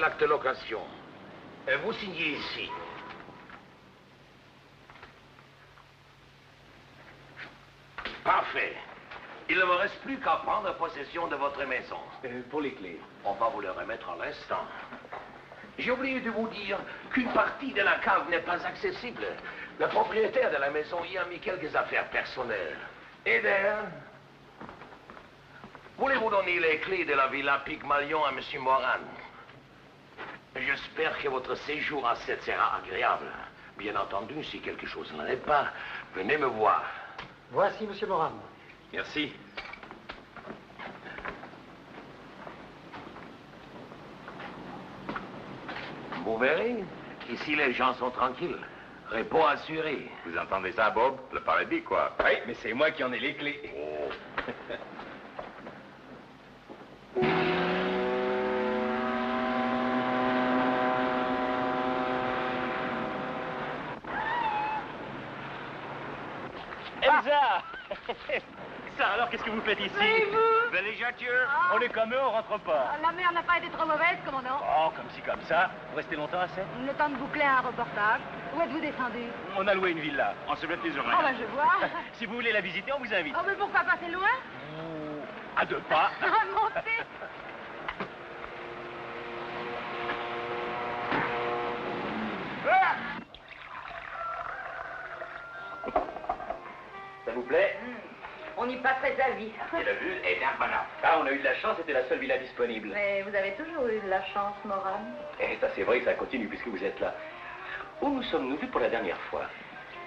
l'acte de location. Vous signez ici. Parfait. Il ne me reste plus qu'à prendre possession de votre maison. Pour les clés. On va vous les remettre à l'instant. J'ai oublié de vous dire qu'une partie de la cave n'est pas accessible. Le propriétaire de la maison y a mis quelques affaires personnelles. Eder, voulez-vous donner les clés de la villa Pygmalion à M. Moran? J'espère que votre séjour à 7 sera agréable. Bien entendu, si quelque chose n'en est pas, venez me voir. Voici, M. Moran. Merci. Vous verrez, ici les gens sont tranquilles. Repos assuré. Vous entendez ça, Bob? Le paradis, quoi. Oui, mais c'est moi qui en ai les clés. Oh. Elsa! Ça, alors, qu'est-ce que vous faites ici? Et vous? Villégiature. On est comme eux, on rentre pas. La mer n'a pas été trop mauvaise, commandant. Oh, comme ci, comme ça. Vous restez longtemps à Sète? Le temps de boucler un reportage. Où êtes-vous descendu? On a loué une villa. On se blette les oreilles. Ah, bah, je vois. Si vous voulez la visiter, on vous invite. Oh, mais pourquoi passer loin? À 2 pas. Montez. Ça vous plaît? On y passerait sa vie. Et la vue est imparable. Ah, on a eu de la chance, c'était la seule villa disponible. Mais vous avez toujours eu de la chance, Moran. Et ça, c'est vrai que ça continue puisque vous êtes là. Où nous sommes-nous vus pour la dernière fois?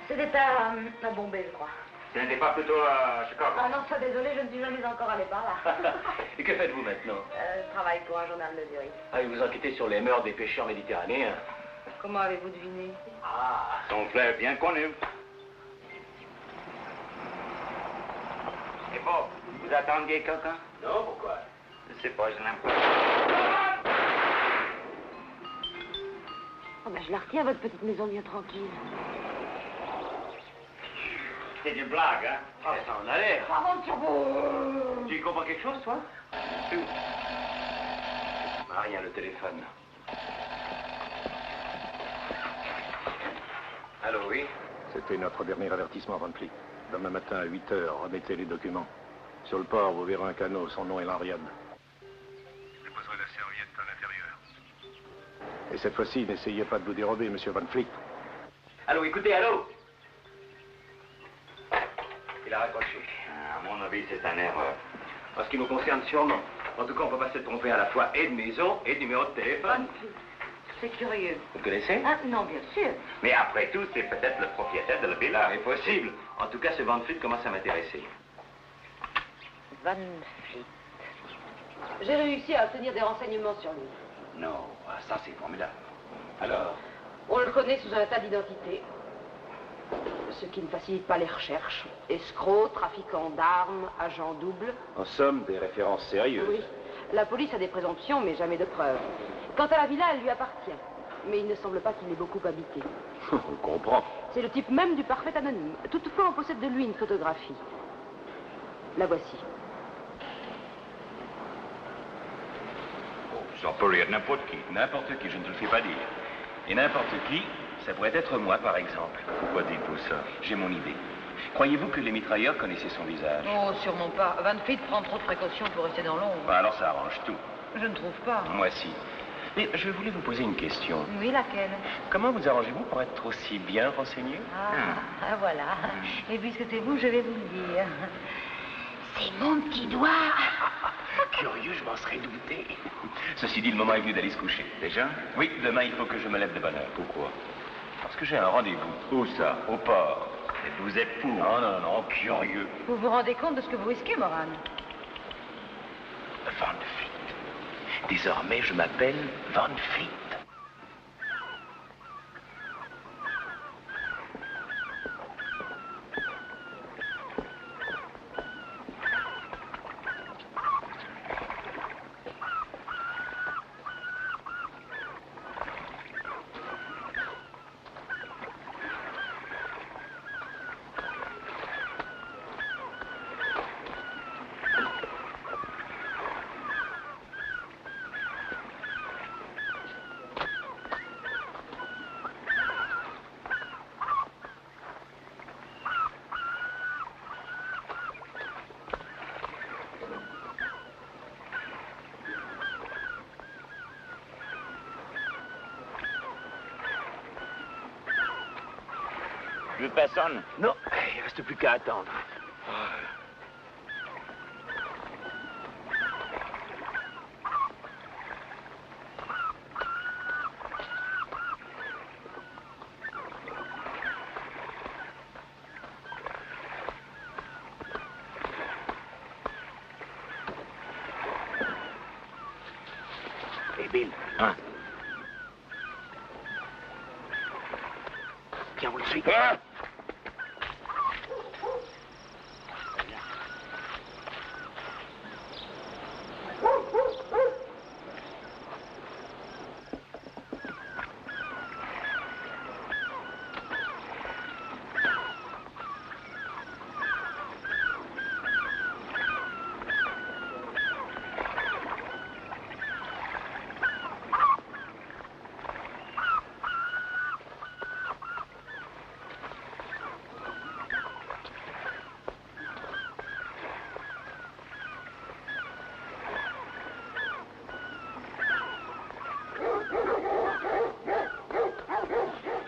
C'était à Bombay, je crois. Ce n'était pas plutôt à Chicago? Ah non, ça, désolé, je ne suis jamais encore allé par là. Et que faites-vous maintenant? Je travaille pour un journal de Zurich. Ah, et vous enquêtez sur les mœurs des pêcheurs méditerranéens. Comment avez-vous deviné? Ah, son frère bien connu. Et bon, vous attendiez quelqu'un? Non, pourquoi? Je sais pas, je n'aime pas. Oh, ben, je la retiens, votre petite maison bien tranquille. C'est une blague, hein? Ah, ça en a l'air. Avant sur vous. Tu y comprends quelque chose, toi? Ah, rien, le téléphone. Allô, oui? C'était notre dernier avertissement, Van Fleet. Demain matin à 8 h, remettez les documents. Sur le port, vous verrez un canot, son nom est l'Ariane. Je déposerai la serviette à l'intérieur. Et cette fois-ci, n'essayez pas de vous dérober, monsieur Van Fleet. Allô, écoutez, allô? Il a raccroché. À mon avis, c'est un erreur. En ce qui nous concerne, sûrement. En tout cas, on ne peut pas se tromper à la fois et de maison et de numéro de téléphone. C'est curieux. Vous le connaissez? Ah, non, bien sûr. Mais après tout, c'est peut-être le propriétaire de la villa. C'est possible. En tout cas, ce Van Fleet commence à m'intéresser. Van Fleet. J'ai réussi à obtenir des renseignements sur lui. Non, ça c'est formidable. Alors? On le connaît sous un tas d'identités. Ce qui ne facilite pas les recherches. Escroc, trafiquant d'armes, agent double. En somme, des références sérieuses. Oui. La police a des présomptions, mais jamais de preuves. Quant à la villa, elle lui appartient. Mais il ne semble pas qu'il l'ait beaucoup habité. On comprend. C'est le type même du parfait anonyme. Toutefois, on possède de lui une photographie. La voici. Oh, ça peut rire n'importe qui. N'importe qui, je ne te le fais pas dire. Et n'importe qui, ça pourrait être moi, par exemple. Pourquoi dites-vous ça? J'ai mon idée. Croyez-vous que les mitrailleurs connaissaient son visage? Oh, sûrement pas. Van Fleet prend trop de précautions pour rester dans l'ombre. Bah, alors ça arrange tout. Je ne trouve pas. Moi, si. Mais je voulais vous poser une question. Oui, laquelle? Comment vous arrangez-vous pour être aussi bien renseigné? Voilà. Et puisque c'est vous, je vais vous le dire. C'est mon petit doigt. Curieux, je m'en serais douté. Ceci dit, le moment est venu d'aller se coucher. Déjà? Oui, demain, il faut que je me lève de bonne heure. Pourquoi? Parce que j'ai un rendez-vous. Où ça? Au port. Et vous êtes fou. Non, non, non, curieux. Vous vous rendez compte de ce que vous risquez, Moran? Van Fleet. Désormais, je m'appelle Van Fleet. Plus personne? Non, il reste plus qu'à attendre. Hey Bill. Hein? Tiens, on le suit. Ah!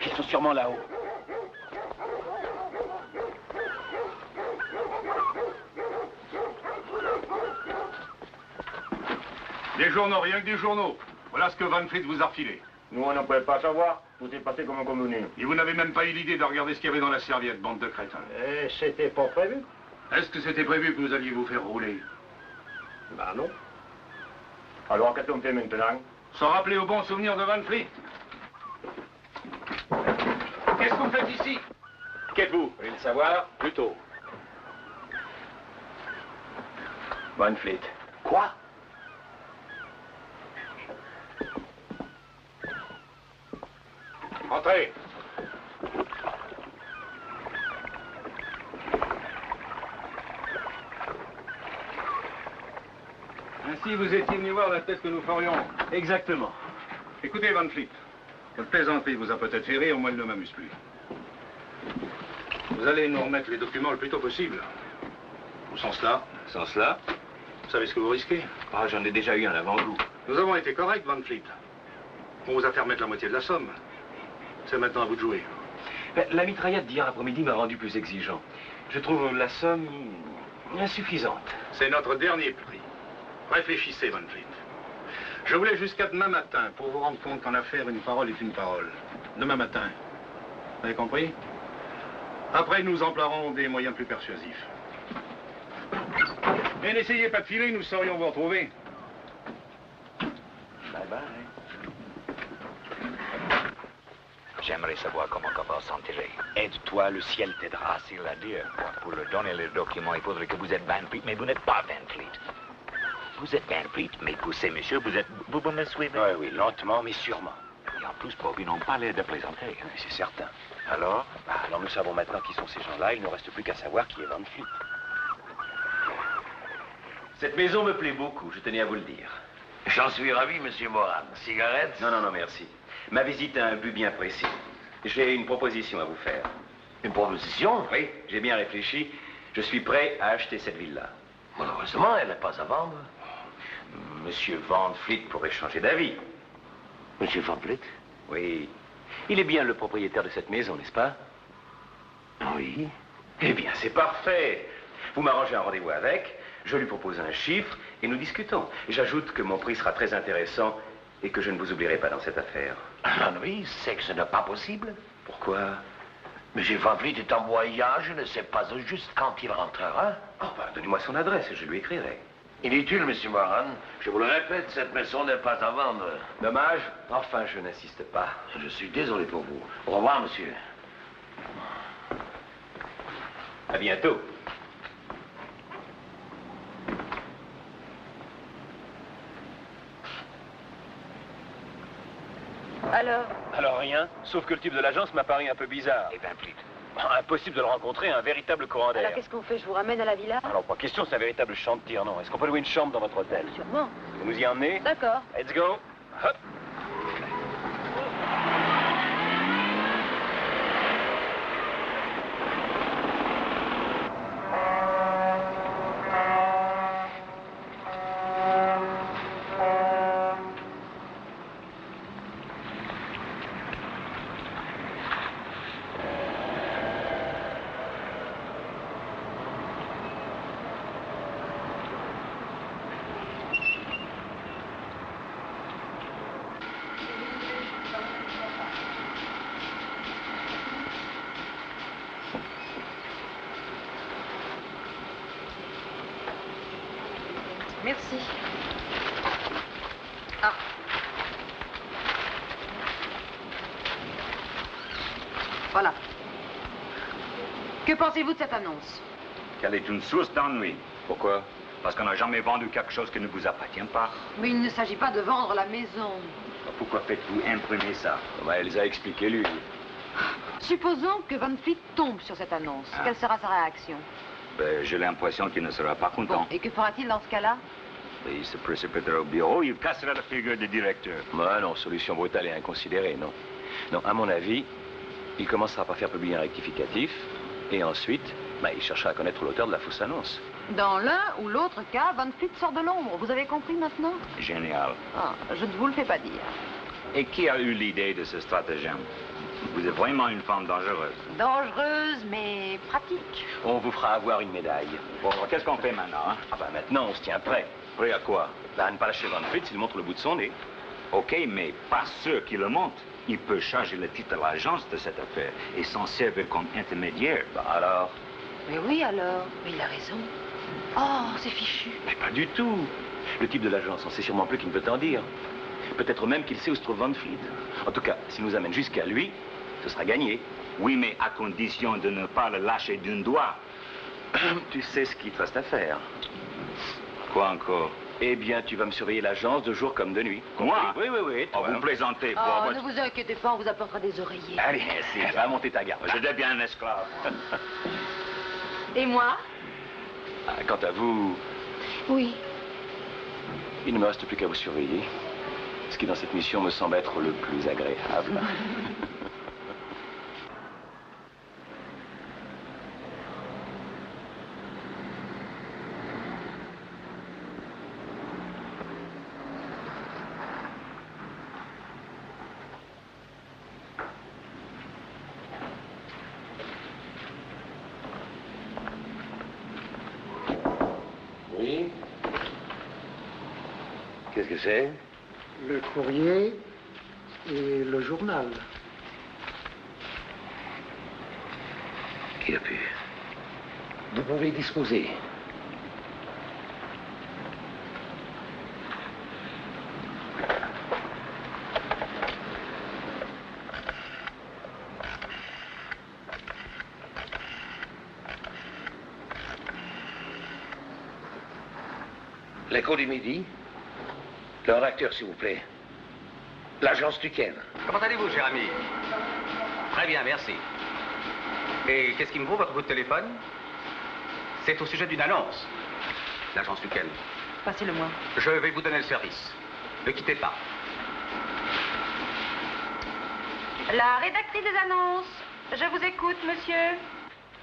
Ils sont sûrement là-haut. Des journaux, rien que des journaux. Voilà ce que Van Fleet vous a refilé. Nous, on n'en pouvait pas savoir. Tout est passé comme un convenu. Et vous n'avez même pas eu l'idée de regarder ce qu'il y avait dans la serviette, bande de crétins. C'était pas prévu. Est-ce que c'était prévu que vous alliez vous faire rouler? Bah non. Alors, qu'est-ce qu'on fait maintenant? Sans rappeler au bon souvenir de Van Fleet. Qu'est-ce que vous faites ici? Qu'êtes-vous? Vous voulez le savoir? Plutôt. Van Fleet. Quoi? Entrez. Ainsi, vous étiez venu voir la tête que nous ferions. Exactement. Écoutez, Van Fleet, votre plaisanterie vous a peut-être fait rire, moi, elle ne m'amuse plus. Vous allez nous remettre les documents le plus tôt possible. Sans cela, vous savez ce que vous risquez? Ah, j'en ai déjà eu un avant vous. Nous avons été corrects, Van Fleet. On vous a fait remettre la moitié de la somme. C'est maintenant à vous de jouer. La mitraillette d'hier après-midi m'a rendu plus exigeant. Je trouve la somme insuffisante. C'est notre dernier prix. Réfléchissez, Van Fleet. Je voulais jusqu'à demain matin pour vous rendre compte qu'en affaire, une parole est une parole. Demain matin. Vous avez compris? Après, nous emploierons des moyens plus persuasifs. Mais n'essayez pas de filer, nous saurions vous retrouver. Bye bye. J'aimerais savoir comment on va s'en tirer. Aide-toi, le ciel t'aidera. S'il a dit, pour lui donner les documents, il faudrait que vous êtes Van Fleet, mais vous n'êtes pas Van Fleet. Vous êtes Van Fleet, mais poussez, monsieur, vous me suivez? Oui, oui, lentement, mais sûrement. Et en plus, Bobby n'ont pas l'air de plaisanter. Oui, c'est certain. Alors? Alors, nous savons maintenant qui sont ces gens-là. Il ne reste plus qu'à savoir qui est Van Fleet. Cette maison me plaît beaucoup, je tenais à vous le dire. J'en suis ravi, monsieur Moran. Cigarette? Non, non, non, merci. Ma visite a un but bien précis. J'ai une proposition à vous faire. Une proposition? Oui, j'ai bien réfléchi. Je suis prêt à acheter cette villa. Malheureusement, elle n'est pas à vendre. Monsieur Van Fleet pourrait changer d'avis. Monsieur Van Fleet? Oui. Il est bien le propriétaire de cette maison, n'est-ce pas? Oui. Eh bien, c'est parfait. Vous m'arrangez un rendez-vous avec, je lui propose un chiffre et nous discutons. J'ajoute que mon prix sera très intéressant et que je ne vous oublierai pas dans cette affaire. Ah oui, c'est que ce n'est pas possible. Pourquoi? Monsieur Van Fleet est en voyage, je ne sais pas juste quand il rentrera. Oh, bah, donnez-moi son adresse et je lui écrirai. Inutile, monsieur Moran. Je vous le répète, cette maison n'est pas à vendre. Dommage. Enfin, je n'insiste pas. Je suis désolé pour vous. Au revoir, monsieur. À bientôt. Alors rien, sauf que le type de l'agence m'a paru un peu bizarre. Et Van Fleet? Impossible de le rencontrer, un véritable courant d'air. Alors qu'est-ce qu'on fait? Je vous ramène à la villa? Alors, pas question, c'est un véritable champ de tir, non. Est-ce qu'on peut louer une chambre dans votre hôtel? Sûrement. Vous nous y emmenez? D'accord. Let's go. Hop. Merci. Ah. Voilà. Que pensez-vous de cette annonce? Qu'elle est une source d'ennui. Pourquoi? Parce qu'on n'a jamais vendu quelque chose qui ne vous appartient pas. Mais il ne s'agit pas de vendre la maison. Pourquoi faites-vous imprimer ça? Elle les a expliqués, lui. Supposons que Van Fleet tombe sur cette annonce. Quelle sera sa réaction? Ben, j'ai l'impression qu'il ne sera pas content. Bon, et que fera-t-il dans ce cas-là? Il se précipitera au bureau, il cassera la figure du directeur. Non, solution brutale et inconsidérée, non. Non, à mon avis, il commencera par faire publier un rectificatif, et ensuite, il cherchera à connaître l'auteur de la fausse annonce. Dans l'un ou l'autre cas, Van Fleet sort de l'ombre. Vous avez compris maintenant? Génial. Ah, je ne vous le fais pas dire. Et qui a eu l'idée de ce stratagème? Vous êtes vraiment une femme dangereuse. Dangereuse, mais pratique. On vous fera avoir une médaille. Bon, qu'est-ce qu'on fait maintenant, hein? Maintenant, on se tient prêt. Prêt à quoi? À ne pas lâcher Van Fleet s'il montre le bout de son nez. OK, mais pas ceux qui le montent. Il peut changer le titre de l'agence de cette affaire et s'en servir comme intermédiaire. Alors? Mais oui, alors. Mais il a raison. Oh, c'est fichu. Mais pas du tout. Le type de l'agence, on sait sûrement plus qu'il ne peut t'en dire. Peut-être même qu'il sait où se trouve Van Fleet. En tout cas, s'il nous amène jusqu'à lui, ce sera gagné. Oui, mais à condition de ne pas le lâcher d'un doigt. Tu sais ce qu'il te reste à faire. Quoi encore? Eh bien, tu vas me surveiller l'agence de jour comme de nuit. Moi? Oui. Oh, vous plaisantez. Oh, ne vous inquiétez pas, on vous apportera des oreillers. Allez, va monter ta garde. Je deviens un esclave. Et moi? Quant à vous, Oui. il ne me reste plus qu'à vous surveiller. Ce qui, dans cette mission, me semble être le plus agréable. Oui? Qu'est-ce que c'est? Le courrier et le journal. Qui a pu? Vous pouvez disposer. L'écho du midi. Le rédacteur, s'il vous plaît. L'agence Tuken. Comment allez-vous, cher ami? Très bien, merci. Et qu'est-ce qui me vaut votre bout de téléphone? C'est au sujet d'une annonce. L'agence Tuken. Passez-le-moi. Je vais vous donner le service. Ne quittez pas. La rédactrice des annonces. Je vous écoute, monsieur.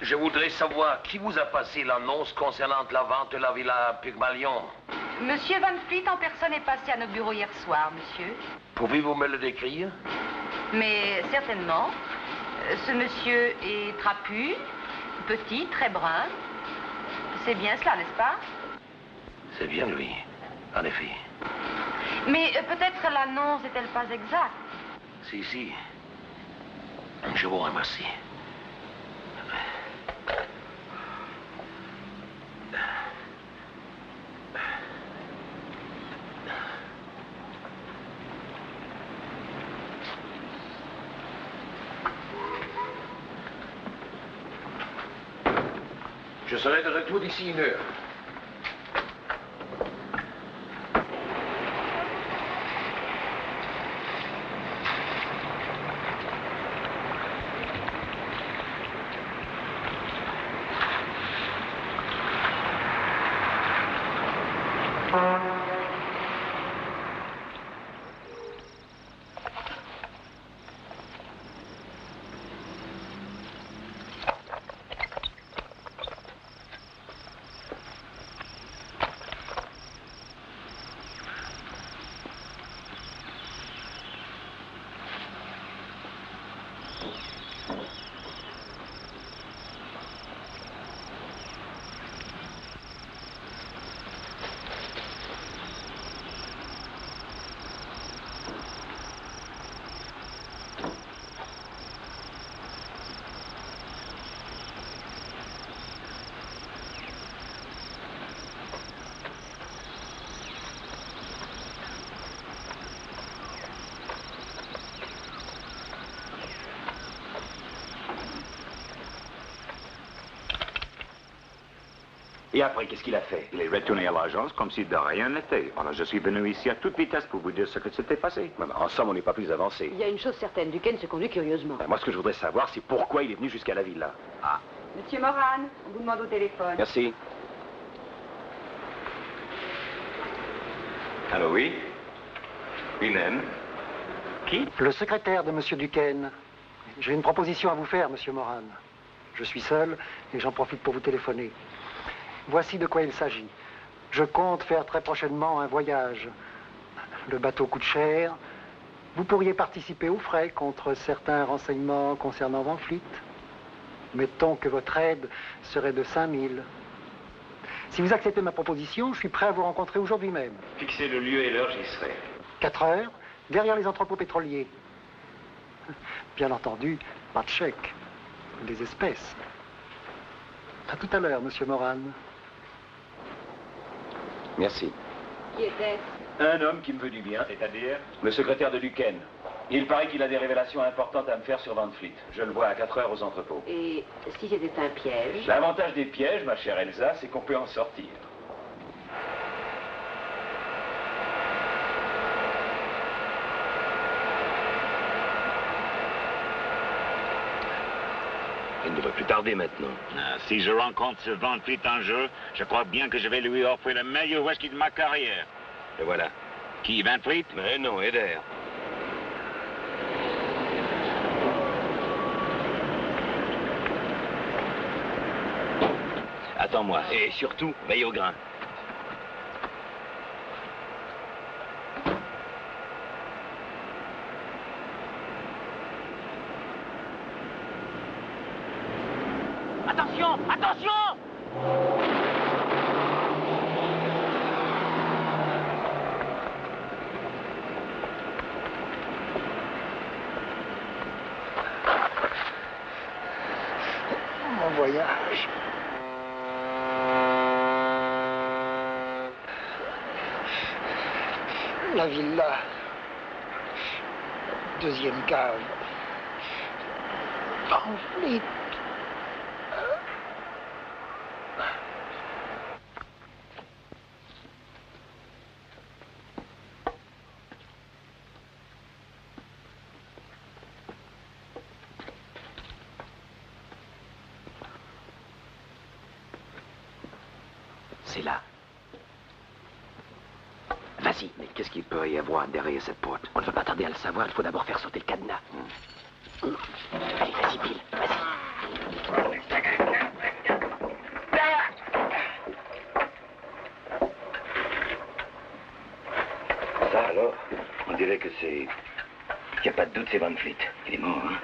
Je voudrais savoir qui vous a passé l'annonce concernant la vente de la villa Pygmalion. Monsieur Van Fleet en personne est passé à nos bureaux hier soir, monsieur. Pouvez-vous me le décrire? Mais certainement. Ce monsieur est trapu, petit, très brun. C'est bien cela, n'est-ce pas? C'est bien lui, en effet. Mais peut-être l'annonce n'est-elle pas exacte? Si. Je vous remercie. Je serai de retour d'ici 1 heure. Et après, qu'est-ce qu'il a fait? Il est retourné à l'agence comme si de rien n'était. Alors je suis venu ici à toute vitesse pour vous dire ce que s'était passé. Mais en somme, on n'est pas plus avancé. Il y a une chose certaine, Duquesne se conduit curieusement. Moi, ce que je voudrais savoir, c'est pourquoi il est venu jusqu'à la villa. Ah. Monsieur Moran, on vous demande au téléphone. Merci. Allô, oui? Lui-même. Qui? Le secrétaire de Monsieur Duquesne. J'ai une proposition à vous faire, Monsieur Moran. Je suis seul et j'en profite pour vous téléphoner. Voici de quoi il s'agit. Je compte faire très prochainement un voyage. Le bateau coûte cher. Vous pourriez participer aux frais contre certains renseignements concernant Van Fleet. Mettons que votre aide serait de 5 000. Si vous acceptez ma proposition, je suis prêt à vous rencontrer aujourd'hui même. Fixez le lieu et l'heure, j'y serai. 4 heures, derrière les entrepôts pétroliers. Bien entendu, pas de chèque. Des espèces. À tout à l'heure, Monsieur Moran. Merci. Qui était-ce? Un homme qui me veut du bien. C'est-à-dire? Le secrétaire de Duquesne. Il paraît qu'il a des révélations importantes à me faire sur Van Fleet. Je le vois à 4 heures aux entrepôts. Et si c'était un piège? L'avantage des pièges, ma chère Elsa, c'est qu'on peut en sortir. Il ne devrait plus tarder maintenant. Si je rencontre ce Van Fleet en jeu, je crois bien que je vais lui offrir le meilleur whisky de ma carrière. Et voilà. Qui, Van Fleet? Mais non, Eder. Attends-moi. Et surtout, veille au grain. Attention! Attention! Mon voyage. La villa. Deuxième cave. Van Fleet. C'est là. Vas-y. Mais qu'est-ce qu'il peut y avoir derrière cette porte? On ne va pas tarder à le savoir, il faut d'abord faire sauter le cadenas. Allez, vas-y, Bill, vas-y. Ça alors, on dirait que c'est... Il n'y a pas de doute, c'est Van Fleet. Il est mort, hein?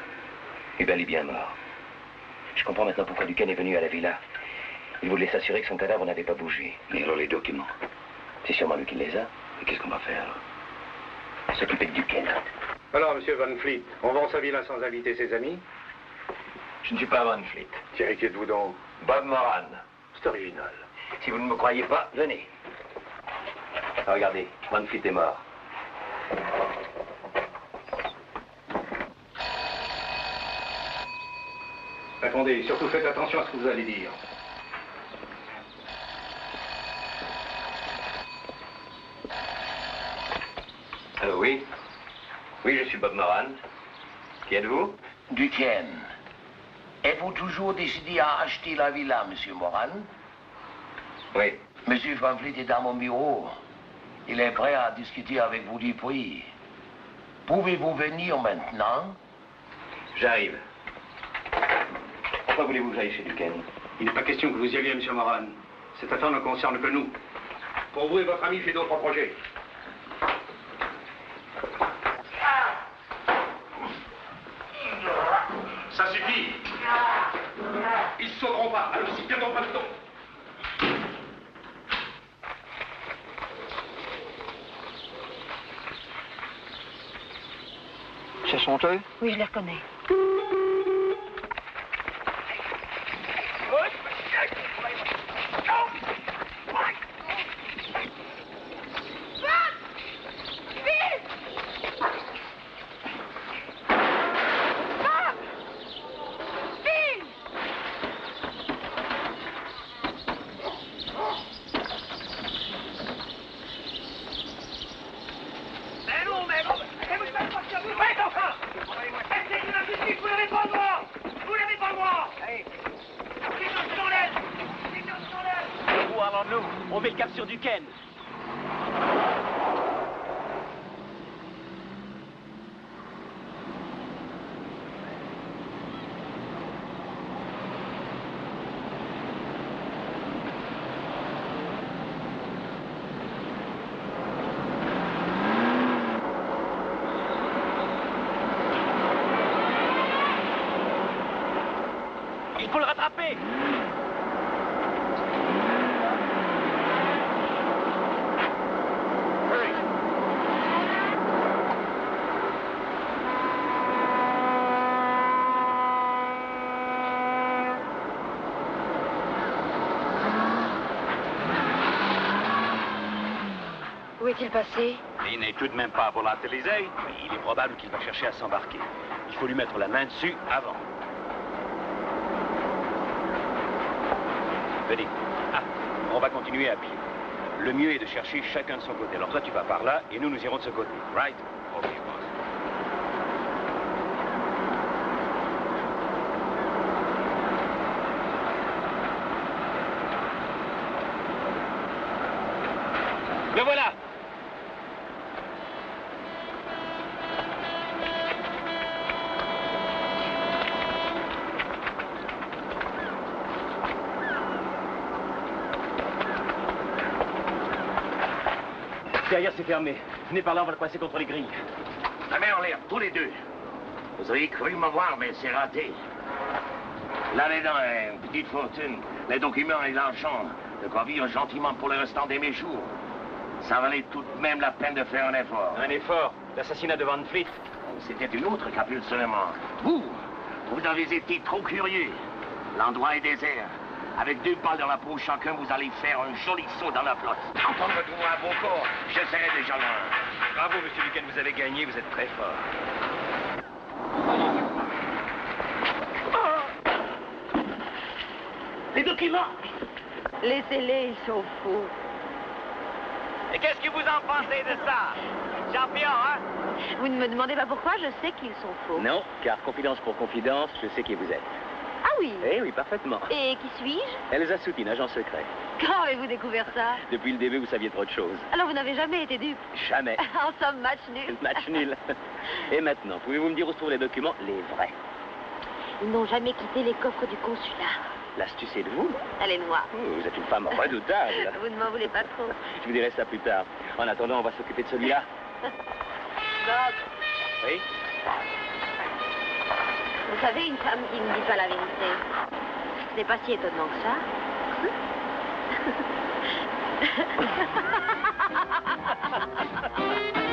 Et bel et bien mort. Je comprends maintenant pourquoi Duquesne est venu à la villa. Il voulait s'assurer que son cadavre n'avait pas bougé. Mais alors les documents? C'est sûrement lui qui les a. Et qu'est-ce qu'on va faire alors? S'occuper de Duquesne. Alors, monsieur Van Fleet, on vend sa villa sans inviter ses amis? Je ne suis pas Van Fleet. Thierry, qui êtes-vous donc? Bob Moran. C'est original. Si vous ne me croyez pas, venez. Ah, regardez, Van Fleet est mort. Attendez, surtout faites attention à ce que vous allez dire. Allô, oui? Oui, je suis Bob Moran. Qui êtes-vous? Duquesne. Êtes-vous toujours décidé à acheter la villa, monsieur Moran? Oui. Monsieur Van Fleet est dans mon bureau. Il est prêt à discuter avec vous du prix. Pouvez-vous venir maintenant? J'arrive. Pourquoi voulez-vous que j'aille chez Duquesne? Il n'est pas question que vous y alliez, monsieur Moran. Cette affaire ne concerne que nous. Pour vous et votre ami, j'ai d'autres projets. Ça suffit. Ils ne sauteront pas. Allons-y, bien dans le dos. Ce sont eux? Oui, je les reconnais. On met le cap sur Duquesne. Il faut le rattraper. Où est-il passé? Il n'est tout de même pas volatilisé, mais il est probable qu'il va chercher à s'embarquer. Il faut lui mettre la main dessus avant. Venez. Ah, on va continuer à pied. Le mieux est de chercher chacun de son côté. Alors toi, tu vas par là, et nous irons de ce côté. Right? Ok, boss. Le voilà. Derrière, c'est fermé. Venez par là, on va le coincer contre les grilles. La main en l'air, tous les deux. Vous avez cru me voir, mais c'est raté. Là-dedans, une petite fortune, les documents et l'argent, de quoi vivre gentiment pour le restant de mes jours. Ça valait tout de même la peine de faire un effort. Un effort? L'assassinat de Van Fleet? C'était une autre capule seulement. Vous avez été trop curieux. L'endroit est désert. Avec 2 balles dans la peau chacun, vous allez faire un joli saut dans la flotte. Entendre-moi à vos corps, je serai déjà loin. Bravo, monsieur Duquesne, vous avez gagné, vous êtes très fort. Les documents. Laissez-les, ils sont fous. Et qu'est-ce que vous en pensez de ça? Champion, hein? Vous ne me demandez pas pourquoi, je sais qu'ils sont faux. Non, car confidence pour confidence, je sais qui vous êtes. Ah oui? Eh oui, parfaitement. Et qui suis-je? Elsa Soutine, agent secret. Quand avez-vous découvert ça? Depuis le début, vous saviez trop de choses. Alors vous n'avez jamais été dupe? Jamais. En somme, match nul. Match nul. Et maintenant, pouvez-vous me dire où se trouvent les documents, les vrais? Ils n'ont jamais quitté les coffres du consulat. L'astuce est de vous? Elle est de moi. Oh, vous êtes une femme redoutable. Vous ne m'en voulez pas trop. Je vous dirai ça plus tard. En attendant, on va s'occuper de celui-là. Doc, Oui? vous savez, une femme qui ne dit pas la vérité, ce n'est pas si étonnant que ça.